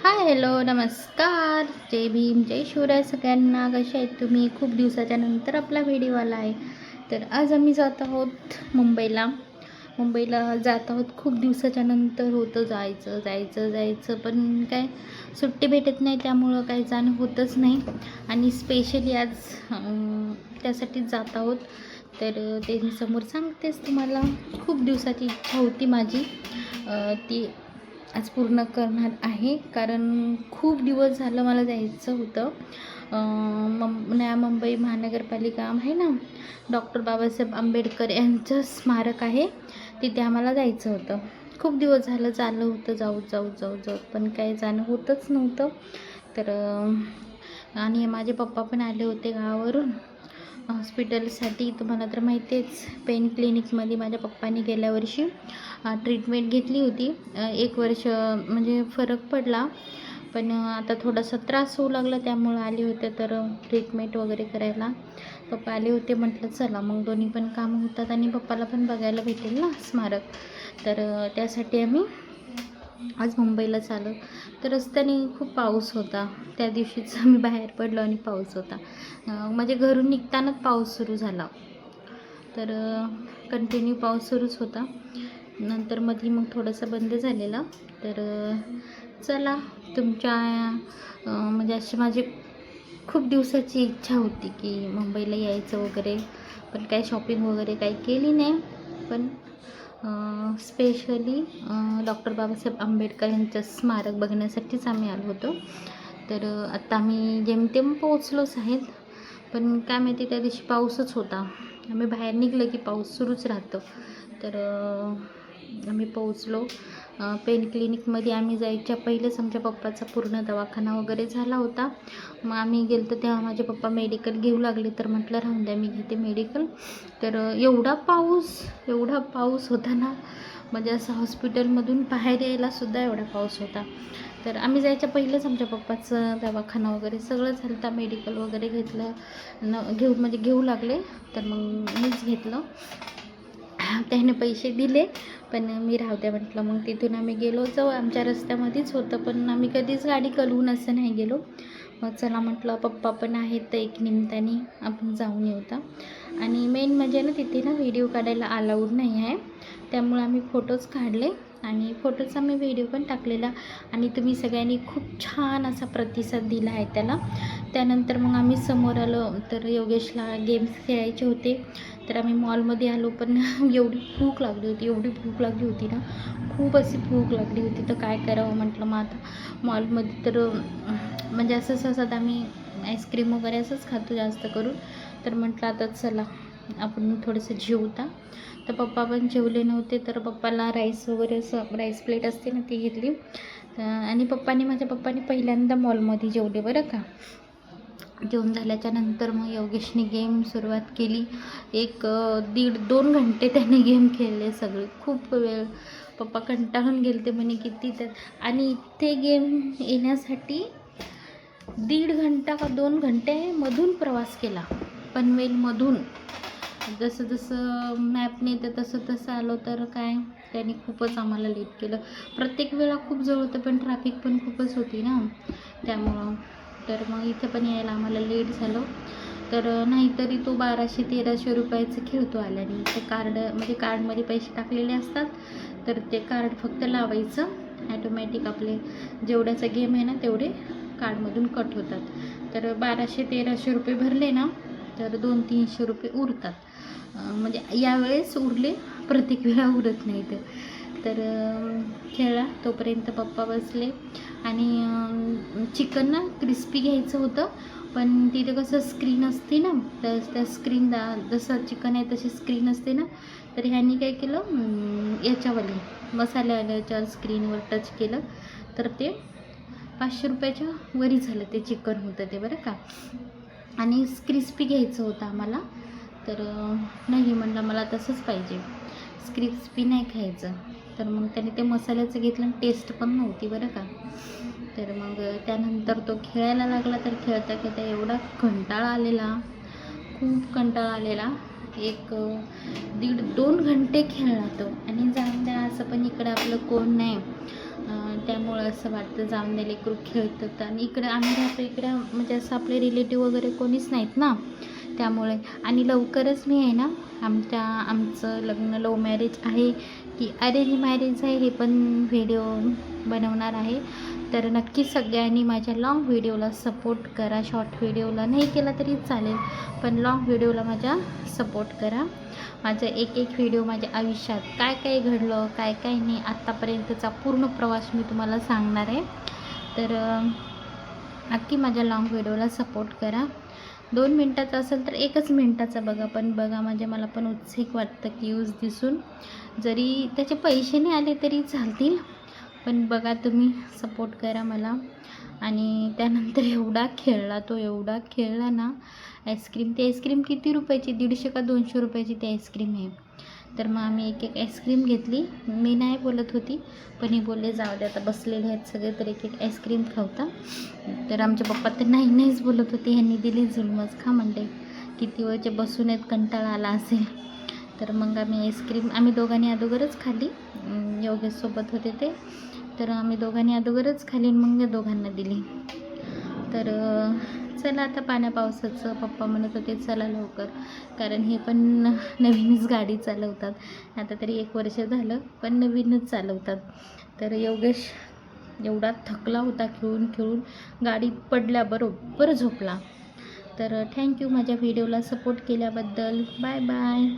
Hi hello नमस्कार, जय भीम, जय शिवराय सगळ्यांना. कसे आहेत तुम्ही? खूप दिवसाच्या नंतर आपला व्हिडिओ आला आहे. तर आज आम्ही जात आहोत मुंबईला जात आहोत. खूप दिवसाच्या नंतर होतं जायचं पण काय सुट्टी भेटत नाही, त्यामुळं काही जाणं होतच नाही. आणि स्पेशली आज त्यासाठीच जात आहोत. तर ते मी समोर सांगतेच तुम्हाला. खूप दिवसाची इच्छा होती माझी, ती आज पूर्ण करणार आहे. कारण खूप दिवस झालं मला जायचं होतं. मुंबई महानगरपालिका आहे ना, डॉक्टर बाबासाहेब आंबेडकर यांचं स्मारक आहे, तिथे आम्हाला जायचं होतं. खूप दिवस झालं चाललं होतं जाऊ, पण काही जाणं होतच नव्हतं. तर आणि माझे पप्पा पण आले होते गावावरून हॉस्पिटलसाठी. तुम्हाला तर माहिती आहेच, पेन क्लिनिकमध्ये माझ्या पप्पांनी गेल्या वर्षी ट्रीटमेंट घेतली होती. 1 वर्ष म्हणजे फरक पडला, पण आता थोडासा त्रास होऊ लागला, त्यामुळं आले होते. तर ट्रीटमेंट वगैरे करायला पप्पा आले होते. म्हटलं चला मग दोन्ही पण कामं होतात आणि पप्पाला पण बघायला भेटेल ना स्मारक. तर त्यासाठी आम्ही आज मुंबईला चाललो. तर रस्त्याने खूप पाऊस होता. त्या दिवशीच आम्ही बाहेर पडलो आणि पाऊस होता. म्हणजे घरून निघतानाच पाऊस सुरू झाला. तर कंटिन्यू पाऊस सुरूच होता. नंतर मग थोडासा बंद झालेला. तर चला तुमच्या म्हणजे अशी माझी खूप दिवसाची इच्छा होती की मुंबईला यायचं वगैरे, पण काही शॉपिंग वगैरे काही केली नाही. पण स्पेशली डॉक्टर बाबासाहेब आंबेडकर यांचं स्मारक बघण्यासाठीच आम्ही आलो होतो. तर आता आम्ही जेमतेम पोहोचलोच आहेत, पण काय माहिती त्या दिवशी पाऊसच होता. आम्ही बाहेर निघलं की पाऊस सुरूच राहतो. तर आम्ही पोहोचलो. पेन क्लिनिकमध्ये आम्ही जायच्या पहिलेच आमच्या पप्पाचा पूर्ण दवाखाना वगैरे झाला होता. मग आम्ही गेलो तेव्हा माझे पप्पा मेडिकल घेऊ लागले. तर म्हटलं राहून द्या, मी घेते मेडिकल. तर एवढा पाऊस होता ना, म्हणजे असं हॉस्पिटलमधून बाहेर यायलासुद्धा एवढा पाऊस होता. तर आम्ही जायच्या पहिलेच आमच्या पप्पाचं दवाखाना वगैरे सगळं झालं होतं. मेडिकल वगैरे घेतलं घेऊ लागले. तर मग मीच घेतलं. त्याने पैसे दिले, पण मी राहू द्या म्हटलं. मग तिथून आम्ही गेलो. आमच्या रस्त्यामध्येच होतं, पण आम्ही कधीच गाडी कळवून असं नाही गेलो. मग चला म्हटलं, पप्पा पण आहेत तर एक निमित्ताने आपण जाऊन येऊ. आणि मेन म्हणजे ना, तिथे ना व्हिडिओ काढायला अलाउड नाही आहे. त्यामुळे आम्ही फोटोज काढले आणि फोटोचा मी व्हिडिओ पण टाकलेला. आणि तुम्ही सगळ्यांनी खूप छान असा प्रतिसाद दिला आहे त्याला. त्यानंतर मग आम्ही समोर आलो. तर योगेशला गेम्स खेळायचे होते. तर आम्ही मॉलमध्ये आलो. पण एवढी भूक लागली होती ना, खूप अशी भूक लागली होती. तर काय करावं म्हटलं. मग आता मॉलमध्ये तर म्हणजे असंच आम्ही आईस्क्रीम वगैरे असंच खातो जास्त करून. तर म्हटलं आता चला आपण थोडंसं जेवता. तर पप्पा पण जेवले नव्हते. तर पप्पाला राईस वगैरे असं राईस प्लेट असते ना, ती घेतली. आणि माझ्या पप्पांनी पहिल्यांदा मॉलमध्ये जेवले बरं का. जेवण झाल्याच्या नंतर मग योगेशने गेम सुरुवात केली. 1-1.5-2 घंटे त्याने गेम खेळले सगळे. खूप वेळ. पप्पा कंटाळून गेले ते म्हणे किती तर. आणि इथे गेम येण्यासाठी 1.5 घंटा का 2 घंटे मधून प्रवास केला, पनवेलमधून. जसं मॅपने तर तसं आलो. तर काय त्यांनी खूपच आम्हाला लेट केलं. प्रत्येक वेळा खूप जवळ होतं, पण ट्रॅफिक पण खूपच होती ना, त्यामुळं. तर मग इथं पण यायला आम्हाला लेट झालं. तर नाहीतरी तो 1200-1300 रुपयाचं खेळतो आल्याने. ते कार्डमध्ये पैसे टाकलेले असतात. तर ते कार्ड फक्त लावायचं, ॲटोमॅटिक आपले जेवढ्याचा गेम आहे ना तेवढे कार्डमधून कट होतात. तर 1200-1300 रुपये भरले ना, तर 200-300 रुपये उरतात. म्हणजे यावेळेस उरले, प्रत्येक वेळा उरत नाही. तर खेळला तोपर्यंत पप्पा बसले. आणि चिकन ना क्रिस्पी घ्यायचं होतं, पण तिथे कसं स्क्रीन असते ना, तर त्या जसं चिकन आहे तशी स्क्रीन असते ना. तर ह्यांनी काय केलं, याच्यावाले मसाल्याच्या स्क्रीनवर टच केलं, तर ते 500 रुपयाच्या वरी झालं. ते चिकन होतं ते बरं का. आणि क्रिस्पी घ्यायचं होतं आम्हाला. तर नाही म्हणलं, मला तसंच पाहिजे, क्रिस्पी नाही खायचं. तर मग त्याने ते मसाल्याचं घेतलं आणि टेस्ट पण नव्हती बरं का. तर मग त्यानंतर तो खेळायला लागला. तर खेळता एवढा खूप कंटाळा आलेला. 1-1.5-2 घंटे खेळला तो. आणि जाऊन द्या, असं पण इकडं आपलं कोण नाही, त्यामुळं असं वाटतं जाऊन दे लेकरू खेळतात. आणि इकडं आम्ही राहतो इकडं म्हणजे असं आपले रिलेटिव्ह वगैरे कोणीच नाहीत ना, त्यामुळे. आणि लवकरच मी आहे ना, आमचं लग्न लव्ह मॅरेज आहे की अरेंज मॅरेज आहे हे पण व्हिडिओ बनवणार आहे. तर नक्की सगळ्यांनी माझ्या लाँग व्हिडिओला सपोर्ट करा. शॉर्ट व्हिडिओला नाही केला तरी चालेल, पण लाँग व्हिडिओला माझ्या सपोर्ट करा. माझं एक एक व्हिडिओ माझ्या आयुष्यात काय काय घडलं, काय काय नाही, आत्तापर्यंतचा पूर्ण प्रवास मी तुम्हाला सांगणार आहे. तर नक्की माझ्या लाँग व्हिडिओला सपोर्ट करा. 2 मिनटाचा असेल तर 1च मिनटाचा बघा, पण बघा म्हणजे मला पण उत्सुक वाटतं की यूज दिसून. जरी त्याचे पैसे नाही आले तरी चालतील, पण बघा तुम्ही सपोर्ट करा मला. आणि त्यानंतर एवढा खेळला ना आईस्क्रीम. ती आईस्क्रीम किती रुपयाची, 150 का 200 रुपयाची ती आईस्क्रीम आहे. तर मग आम्ही एक आईस्क्रीम घेतली. मी नाही बोलत होती, पण हे बोलले जाऊ दे आता बसलेले आहेत सगळे तर एक आईस्क्रीम खावता. तर आमचे पप्पा तर नाहीच बोलत होते, ह्यांनी दिली जुलमच, खा म्हणले. किती वेळचे बसून आहेत, कंटाळा आला असेल. तर मग आम्ही दोघांनी अगोदरच खाल्ली. योगेशसोबत होते ते, तर आम्ही दोघांनी अगोदरच खाल्ली मग या दोघांना दिली. तर चला आता पावसाचं पप्पा म्हणत होते चला लवकर, कारण हे पण नवीनच गाडी चालवतात. आता तरी 1 वर्ष झालं, पण नवीनच चालवतात. तर योगेश एवढा थकला होता खेळून गाडी पडल्याबरोबर झोपला. तर थँक्यू माझ्या व्हिडिओला सपोर्ट केल्याबद्दल. Bye bye.